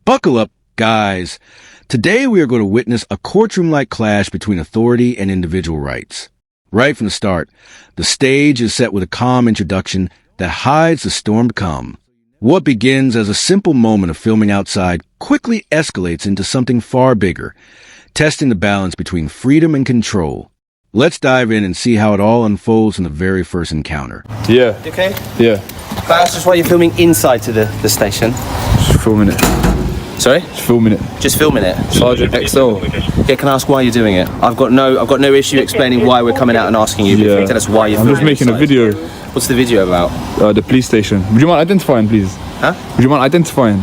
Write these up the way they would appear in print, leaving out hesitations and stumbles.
Buckle up, guys. Today we are going to witness a courtroom-like clash between authority and individual rights. Right from the start, the stage is set with a calm introduction that hides the storm to come. What begins as a simple moment of filming outside quickly escalates into something far bigger, testing the balance between freedom and control. Let's dive in and see how it all unfolds in the very first encounter. Yeah. You okay? Yeah. That's just why you're filming inside to the station. Just filming it. Sorry? Just filming it. Just filming it. Sergeant XL. Yeah, can I ask why you're doing it? I've got no issue explaining why we're coming out and asking you. Yeah. Tell us why you're I'm filming just making inside. a video. What's the video about? The police station. Would you mind identifying, please? Huh? Would you mind identifying?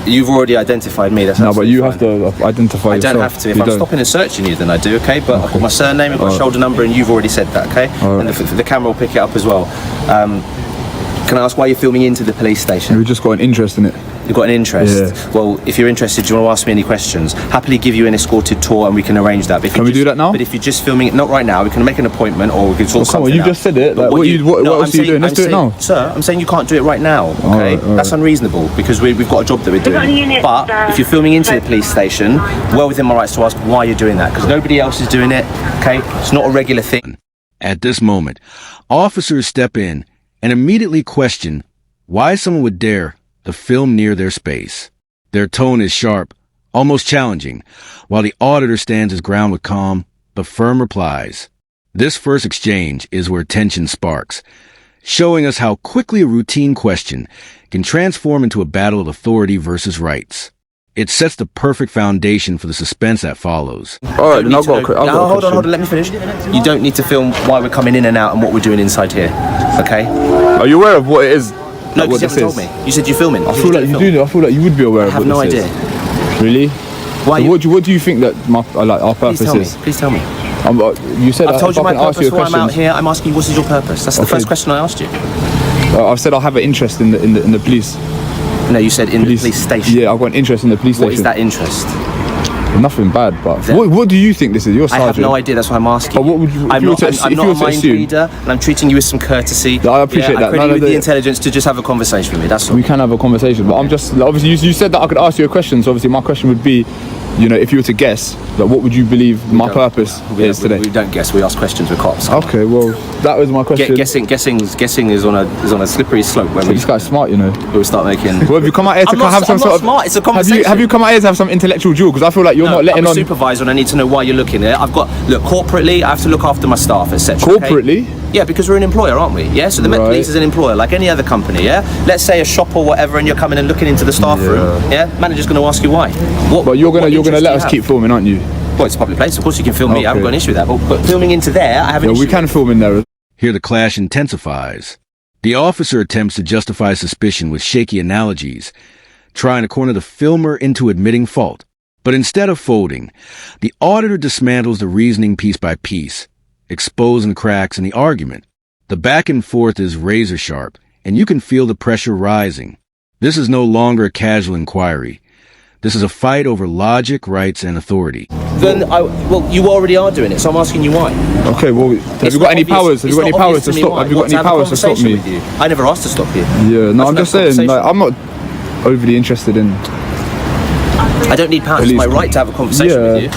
You've already identified me. That's No, but you have fine. to identify I yourself. don't have to. If You I'm don't. stopping and searching you, then I do, okay? But I've got my surname, I've got my shoulder number, and you've already said that, okay? Alright. And the camera will pick it up as well. Can I ask why you're filming into the police station? We've just got an interest in it. You've got an interest? Yeah. Well, if you're interested, do you want to ask me any questions? Happily give you an escorted tour and we can arrange that. But if Can you we do that now? But if you're just filming it, not right now, we can make an appointment or we can sort Well, come on, something you out. just said it. But Like, what else are you doing? Let's do it now. Sir, I'm saying you can't do it right now, okay? Alright. That's unreasonable because we've got a job that we're doing. But if you're filming into the police station, well within my rights to ask why you're doing that because nobody else is doing it, okay? It's not a regular thing. At this moment, officers step in and immediately question why someone would dare to film near their space. Their tone is sharp, almost challenging, while the auditor stands his ground with calm but firm replies. This first exchange is where tension sparks, showing us how quickly a routine question can transform into a battle of authority versus rights. It sets the perfect foundation for the suspense that follows. Alright, then I've got a question. Hold on, let me finish. You don't need to film why we're coming in and out and what we're doing inside here, okay? Are you aware of what it is? No, Like, because you haven't told me. You said you're filming. I feel like you do. I feel like you would be aware I of have what no this idea. is. Really? Why? So what do you think that our purpose is? Please tell me. You said I've told you my purpose, why I'm out questions. here. I'm asking you, what is your purpose? That's the Okay. first question I asked you. I've said I have an interest in the police. No, you said in the police station. Yeah, I've got an interest in the police What station. is that interest? Nothing bad, but Then- what do you think this is? You're a I sergeant. have no idea. That's why I'm asking. But what would you- if I'm you were not, to I'm, assu- I'm if not you a were to mind assume- reader, and I'm treating you with some courtesy. No, I appreciate I that. credit No, you with no, the no. intelligence to just have a conversation with me. That's all. We can have a conversation, but I'm just obviously you said that I could ask you a question. So obviously my question would be, if you were to guess, like, what would you believe my purpose is today? We don't guess. We ask questions with cops. Okay, well that was my question. Guessing is on a slippery slope when So this guy's smart, we start making. Well, have you come out here to I'm not- have some I'm sort not of? smart, it's a Have conversation. you come out here to have some intellectual duel? Because I feel like you're not letting I'm a on. supervisor and I need to know why you're looking there. Corporately, I have to look after my staff, etc. Corporately? Yeah, because we're an employer, aren't we? Yeah, so the Met Right. Police is an employer, like any other company, yeah? Let's say a shop or whatever, and you're coming and looking into the staff room, yeah? Manager's going to ask you why. But you're gonna interest let do us you keep have? filming, aren't you? Well, it's a public place, of course you can film me, I haven't Okay. got an issue with that, but filming into there, I have an Yeah, issue. we can film in there. Here the clash intensifies. The officer attempts to justify suspicion with shaky analogies, trying to corner the filmer into admitting fault. But instead of folding, the auditor dismantles the reasoning piece by piece, exposing cracks in the argument. The back and forth is razor sharp, and you can feel the pressure rising. This is no longer a casual inquiry. This is a fight over logic, rights, and authority. Then, you already are doing it, so I'm asking you why. Okay, well, have you got any powers? Have you got any powers to stop? Have you got any powers to stop me? I never asked to stop you. Yeah, no, I'm Let's just have a saying, conversation. like, I'm not overly interested in. I don't need powers, it's my right to have a conversation with you.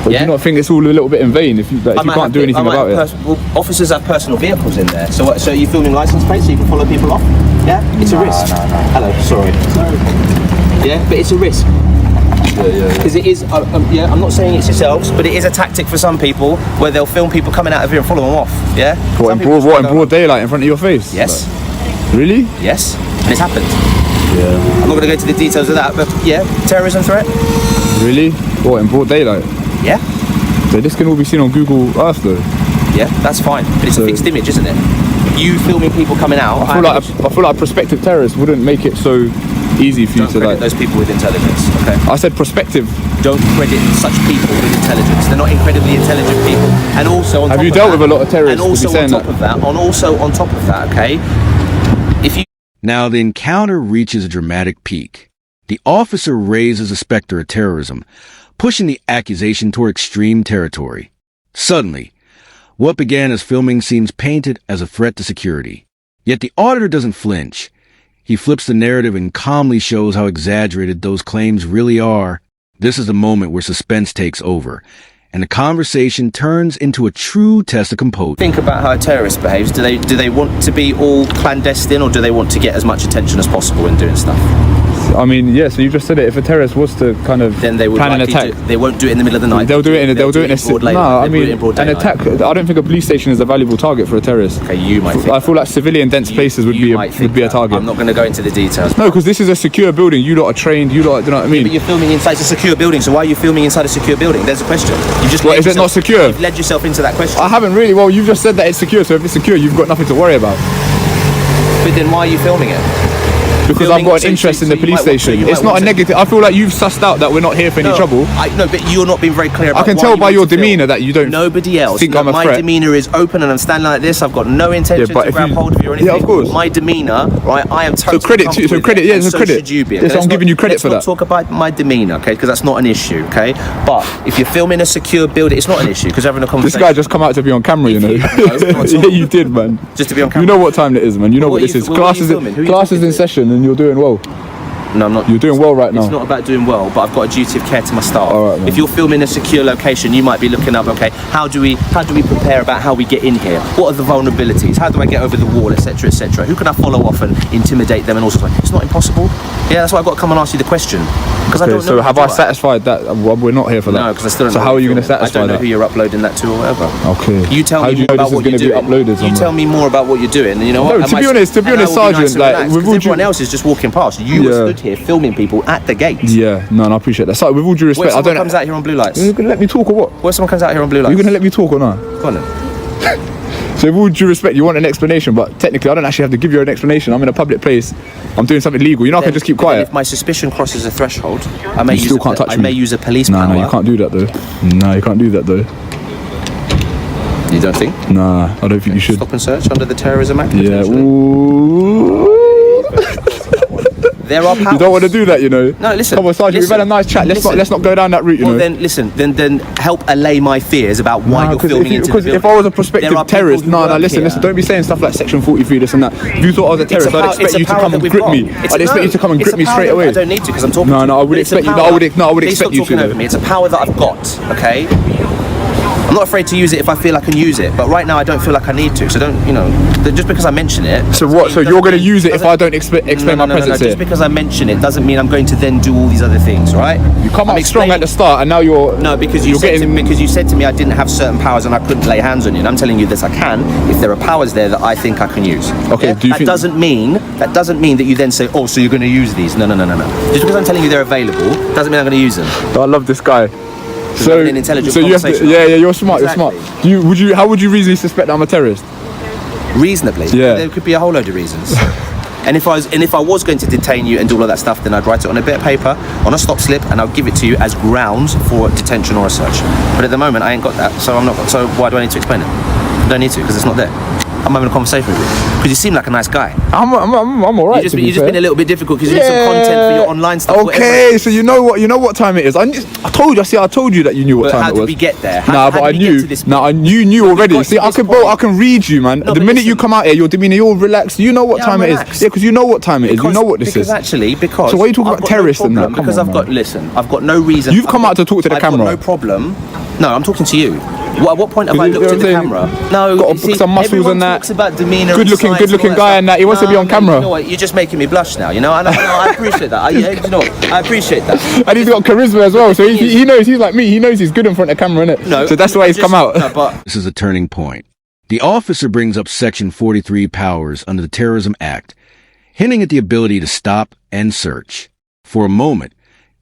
But Yeah? do you not think it's all a little bit in vain if you can't do anything about it? Officers have personal vehicles in there. So are you filming license plates so you can follow people off? Yeah? It's a risk. Hello, sorry. Yeah, but it's a risk. Because it is, I'm not saying it's yourselves, but it is a tactic for some people where they'll film people coming out of here and follow them off. Yeah? What, Some in people broad, just go, broad daylight in front of your face? Yes, Really? yes, and it's happened. Yeah. I'm not going to go into the details of that, but yeah, terrorism threat. Really? What, in broad daylight? Yeah, So this can all be seen on Google Earth though. yeah, that's fine, but it's a So- fixed image, isn't it? You filming people coming out. I feel like a prospective terrorist wouldn't make it so easy for you Don't to credit like. those people with intelligence, okay? I said prospective. Don't credit such people with intelligence. They're not incredibly intelligent people. And also on Have top you of dealt that, with a lot of terrorists And to be also on saying top that? of that, on top of that, okay? If you Now the encounter reaches a dramatic peak. The officer raises the specter of terrorism, pushing the accusation toward extreme territory. Suddenly, what began as filming seems painted as a threat to security. Yet the auditor doesn't flinch. He flips the narrative and calmly shows how exaggerated those claims really are. This is the moment where suspense takes over, and the conversation turns into a true test of composure. Think about how a terrorist behaves. Do they want to be all clandestine, or do they want to get as much attention as possible in doing stuff? I mean, yeah. So you just said it. If a terrorist was to kind of then they would plan an attack, they won't do it in the middle of the night. They'll do it in. They'll do it in broad daylight. No, I They'll do it mean, in broad an daylight. attack. I don't think a police station is a valuable target for a terrorist. Okay, you might. Think I feel like civilian dense places would be a target. I'm not going to go into the details. No, because this is a secure building. You lot are trained. You lot, do you know what I mean? But you're filming inside a secure building. So why are you filming inside a secure building? There's a question. You just. What, is it not secure? You've led yourself into that question. I haven't really. Well, you've just said that it's secure. So if it's secure, you've got nothing to worry about. But then why are you filming it? Because I've got an interest in the police station. It's not a negative. I feel like you've sussed out that we're not here for any trouble. No, but you're not being very clear about I can why tell you by want your to film. demeanour that you don't Nobody else. think I'm a my threat. demeanour is open and I'm standing like this. I've got no intention to grab hold of you or anything. Yeah, of course. My demeanour, right, I am totally So credit to you. comfortable So with credit, it, yeah, and so credit. should you be. Yes, I'm giving you credit for that. Let's not talk about my demeanour, okay, because that's not an issue, okay? But if you're filming a secure building, it's not an issue because you're having a conversation. This guy just come out to be on camera, you know. Yeah, you did, man. Just to be on camera. You know what time it is, man. You know what What this is. what are you Class filming? Who are you is talking in to? session and you're doing well. No, I'm not. You're doing well right now. It's not about doing well, but I've got a duty of care to my staff. All right, man. If you're filming a secure location, you might be looking up, okay, how do we prepare about how we get in here? What are the vulnerabilities? How do I get over the wall, etc., etc.? Who can I follow off and intimidate them and all sorts of things? It's not impossible. Yeah, that's why I've got to come and ask you the question. Because I don't know. So have who I you are. satisfied that? Well, we're not here for that. No, because I still don't So know how what are you you're going to filming. satisfy I don't know that? who you're uploading that to or whatever. Okay. You tell How me do you more know about this is what you're going to be doing. uploaded You somewhere? tell me more about what you're doing, and you know what? No, to be honest, and I will be nice Sergeant, and like, relaxed, with 'cause all everyone due- else is just walking past. You were stood here filming people at the gate. Yeah, no, and I appreciate that. So, with all due What respect, if I someone don't. comes out here on blue lights? You're gonna let me talk or what? What if someone comes out here on blue lights? You're gonna let me talk or not? Go on then. So, with all due respect, you want an explanation, but technically, I don't actually have to give you an explanation. I'm in a public place. I'm doing something legal. You know, I can just keep Then quiet. if my suspicion crosses a threshold, I may You still can't touch I me. may use a police Nah, power. no, you can't do that though. No, you can't do that though. You don't think? Nah, I don't think you should. Stop and search under the Terrorism Act. Yeah. potentially? Ooh. There are powers. You don't want to do that, you know. No, listen. Come on, Sergeant. We've had a nice chat. Let's not go down that route, you Well, know. then listen. Then help allay my fears about why Nah, you're 'cause filming into the Because building. if I was a There prospective are people terrorist, who no, work listen, here. don't be saying stuff like Section 43, this and that. If you thought I was a terrorist, I'd expect you to come and grip me. I'd expect you to come and grip me straight away. I don't need to because I'm talking. No, to no, you. I would But it's a expect you- power- I would Please expect stop you to, talking over though. me. It's a power that I've got. Okay. I'm not afraid to use it if I feel I can use it, but right now I don't feel like I need to. So don't, just because I mention it. So what? So you're going to use it if I don't explain my No. presence here? Just because I mention it doesn't mean I'm going to then do all these other things, right? You come I'm out strong at explaining- the start, and now you're because you said to me I didn't have certain powers and I couldn't lay hands on you. And I'm telling you this, I can if there are powers there that I think I can use. Okay, do you that think- doesn't mean that you then say, oh, so you're going to use these? No. Just because I'm telling you they're available doesn't mean I'm going to use them. I love this guy. So, having an intelligent you have to, conversation. yeah, you're smart. Exactly. You're smart. How would you reasonably suspect that I'm a terrorist? Reasonably, Yeah. there could be a whole load of reasons. And if I was going to detain you and do all of that stuff, then I'd write it on a bit of paper, on a stop slip, and I'll give it to you as grounds for detention or a search. But at the moment, I ain't got that, so I'm not. So why do I need to explain it? I don't need to because it's not there. I'm having a conversation with you because you seem like a nice guy. I'm alright. You've just been a little bit difficult because you need some content for your online stuff. Okay, so you know what time it is. I told you that you knew what But time how it did was. we get there? But I knew. You knew already. got See, to I this can, point. I can read you, man. No, The but minute you listen. come out here, your demeanour, you're relaxed. You know what time I'm it is. relaxed. Yeah, because you know what time it is. You know what this because is. actually, because So why are you talking I've about got terrorists no and that? problem, Come because on, I've got no reason. You've come out to talk to the I've camera. got no problem. No, I'm talking to you. At what point have I You know looked what at the I'm saying? camera? No, Got you see, some muscles everyone and that. talks about demeanour. Good and looking- size good looking all guy stuff. and that. He wants to be on camera. You know what? You're just making me blush now. No, I appreciate that. I appreciate that. And he's got charisma as well, so he knows. He's like me. He knows he's good in front of camera, innit? No, So that's why he's come out. No, but This is a turning point. The officer brings up Section 43 powers under the Terrorism Act, hinting at the ability to stop and search. For a moment,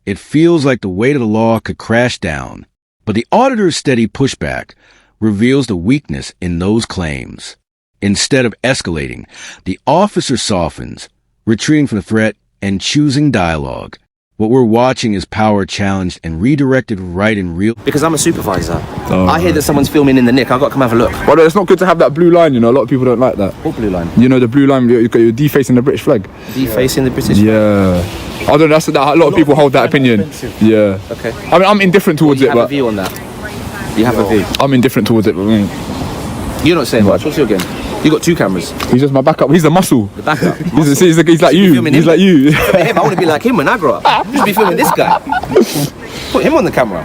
it feels like the weight of the law could crash down, but the auditor's steady pushback reveals the weakness in those claims. Instead of escalating, the officer softens, retreating from the threat and choosing dialogue. What we're watching is power challenged and redirected right in real. because I'm a supervisor, I hear that someone's filming in the nick. I've got to come have a look. But it's not good to have that blue line, you know. A lot of people don't like that. What blue line? You know, the blue line, you're defacing the British flag. Defacing the British. Yeah. I don't know, that's that. A lot of people hold that opinion. Yeah. Okay. I mean, I'm indifferent towards You it, have a but view on that. You have a view. I'm indifferent towards it, but You're not saying much. What's your game? You got 2 cameras. He's just my backup. He's the muscle. The backup. He's like you. Filming He's him. like you. Him, I want to be like him when I grow up. Just be filming this guy. Put him on the camera.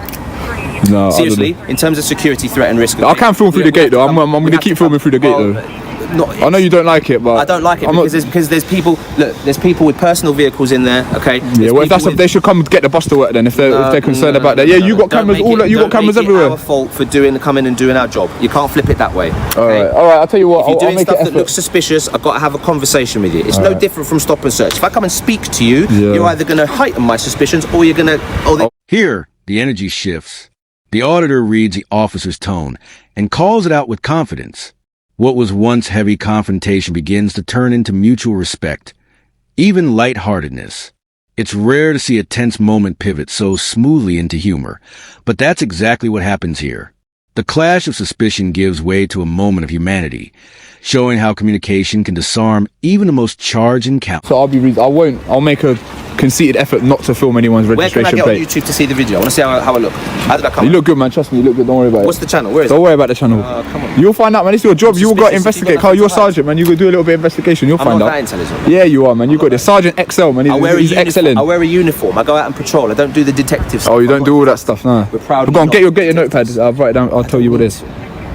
No, Seriously, in terms of security threat and risk. I can film through the gate though. I'm going to keep filming through the gate though. I know you don't like it, but I don't like it because there's people. Look, there's people with personal vehicles in there. Okay. Yeah, well, if that's they should come get the bus to work then. If they're concerned about that. Yeah, you got cameras. You got cameras everywhere. It's our fault for coming and doing our job. You can't flip it that way. All right. I'll tell you what. If you're doing I'll make stuff it that looks suspicious, I've got to have a conversation with you. It's no different from stop and search. If I come and speak to you, you're either going to heighten my suspicions or you're going to. Here, the energy shifts. The auditor reads the officer's tone and calls it out with confidence. What was once heavy confrontation begins to turn into mutual respect, even lightheartedness. It's rare to see a tense moment pivot so smoothly into humor, but that's exactly what happens here. The clash of suspicion gives way to a moment of humanity, showing how communication can disarm even the most charged encounter. So I'll make a conceited effort not to film anyone's registration plate. Where can I get on YouTube to see the video? I want to see how I look. How did I come? You look good, man. Trust me, you look good. Don't worry about it. What's the channel? Where is it? Don't worry about the channel. Come on. You'll find out, man. It's your job. You got to investigate. Carl, you're a nothing to hide. sergeant, man. You got to do a little bit of investigation. You'll I'm find not out. that intelligent. Yeah, you are, man. You got this. Sergeant XL, man. He's excelling. I wear a uniform. I go out and patrol. I don't do the detective stuff. Oh, you don't do all that stuff, no. We're proud of Go on, you get not. your notepad. I'll write it down. I'll tell you what it is.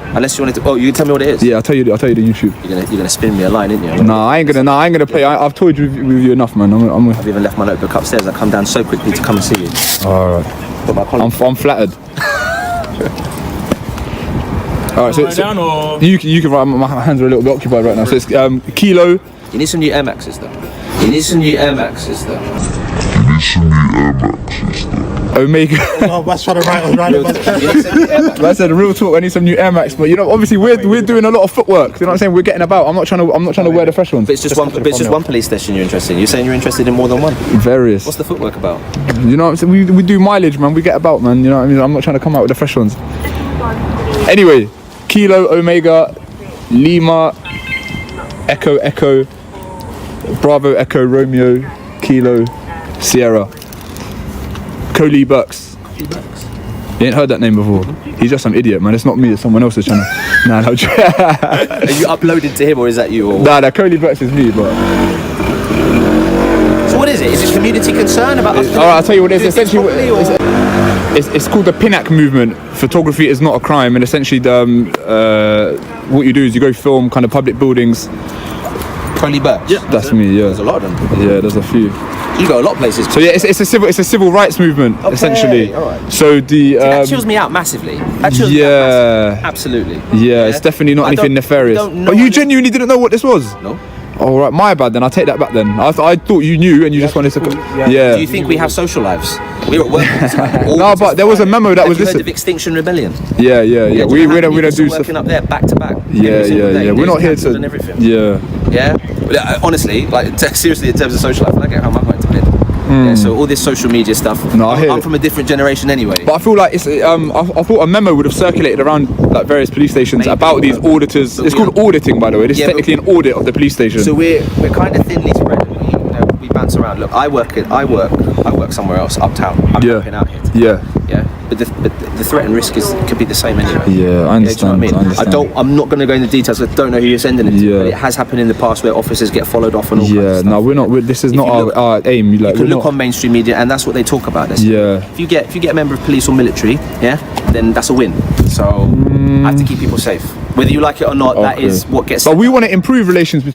Unless you wanted to. Oh, you can tell me what it is. Yeah, I'll tell you the YouTube. You're gonna spin me a line, aren't you? Nah, I ain't gonna play. I've told you with you enough, man. I've even left my notebook upstairs. I come down so quickly to come and see you. All right. I'm flattered. All right, so you can write. My hands are a little bit occupied right now. So it's Kilo. You need some new Air Maxes though. You need some new Air Maxes though. Omega. Oh, that's trying to write. I said real talk. I need some new Air Max, but you know, obviously we're doing a lot of footwork. You know what I'm saying? We're getting about. I'm not trying to wear the fresh ones. But it's just one police station you're interested in. You're saying you're interested in more than one. Various. What's the footwork about? You know what I'm saying? We do mileage, man. We get about, man. You know what I mean? I'm not trying to come out with the fresh ones. Anyway, Kilo, Omega, Lima, Echo, Bravo, Echo, Romeo, Kilo, Sierra. Coley Bucks. You ain't heard that name before. He's just some idiot, man. It's not me, it's someone else's channel. Nah, no. Are you uploaded to him or is that you? Or? Nah, Coley Bucks is me, but. So what is it? Is it community concern about us? Alright, I'll tell you what it is. Essentially, it's called the PINAC movement. Photography is not a crime, and essentially, what you do is you go film kind of public buildings. Coley Bucks? Yeah, that's me. Yeah, there's a lot of them. Yeah, there's a few. You go a lot of places. So yeah, it's a civil rights movement, essentially. All right. So that chills me out massively. That chills me out massively. Absolutely. Yeah, it's definitely not anything nefarious. But you genuinely didn't know what this was? No. All right, my bad then. I'll take that back then. I thought you knew and you just wanted to. Yeah. Do you think we have social lives? We're at work. No, but there was a memo that was listed. listed. Of Extinction Rebellion. Yeah. We don't do stuff. Working up there back to back. Yeah. We're not here to. And everything. Yeah. Yeah. But, honestly, like seriously, in terms of social life, I get how am I going to bed? Yeah, so all this social media stuff. No, I'm from a different generation anyway. But I feel like it's. I thought a memo would have circulated around like various police stations about these auditors. It's called auditing, by the way. This is technically an audit of the police station. So we're kind of thinly spread. We bounce around. Look, I work somewhere else uptown. I'm helping out here. Yeah. But the threat and risk could be the same anyway. Yeah, I understand. Do you know what I mean? I'm not going to go into details. I don't know who you're sending it to. But it has happened in the past where officers get followed off and all kinds of stuff. No, we're not. This is not our aim. You can look on mainstream media, and that's what they talk about. If you get a member of police or military, then that's a win. So I have to keep people safe, whether you like it or not. That is what gets. But we want to improve relations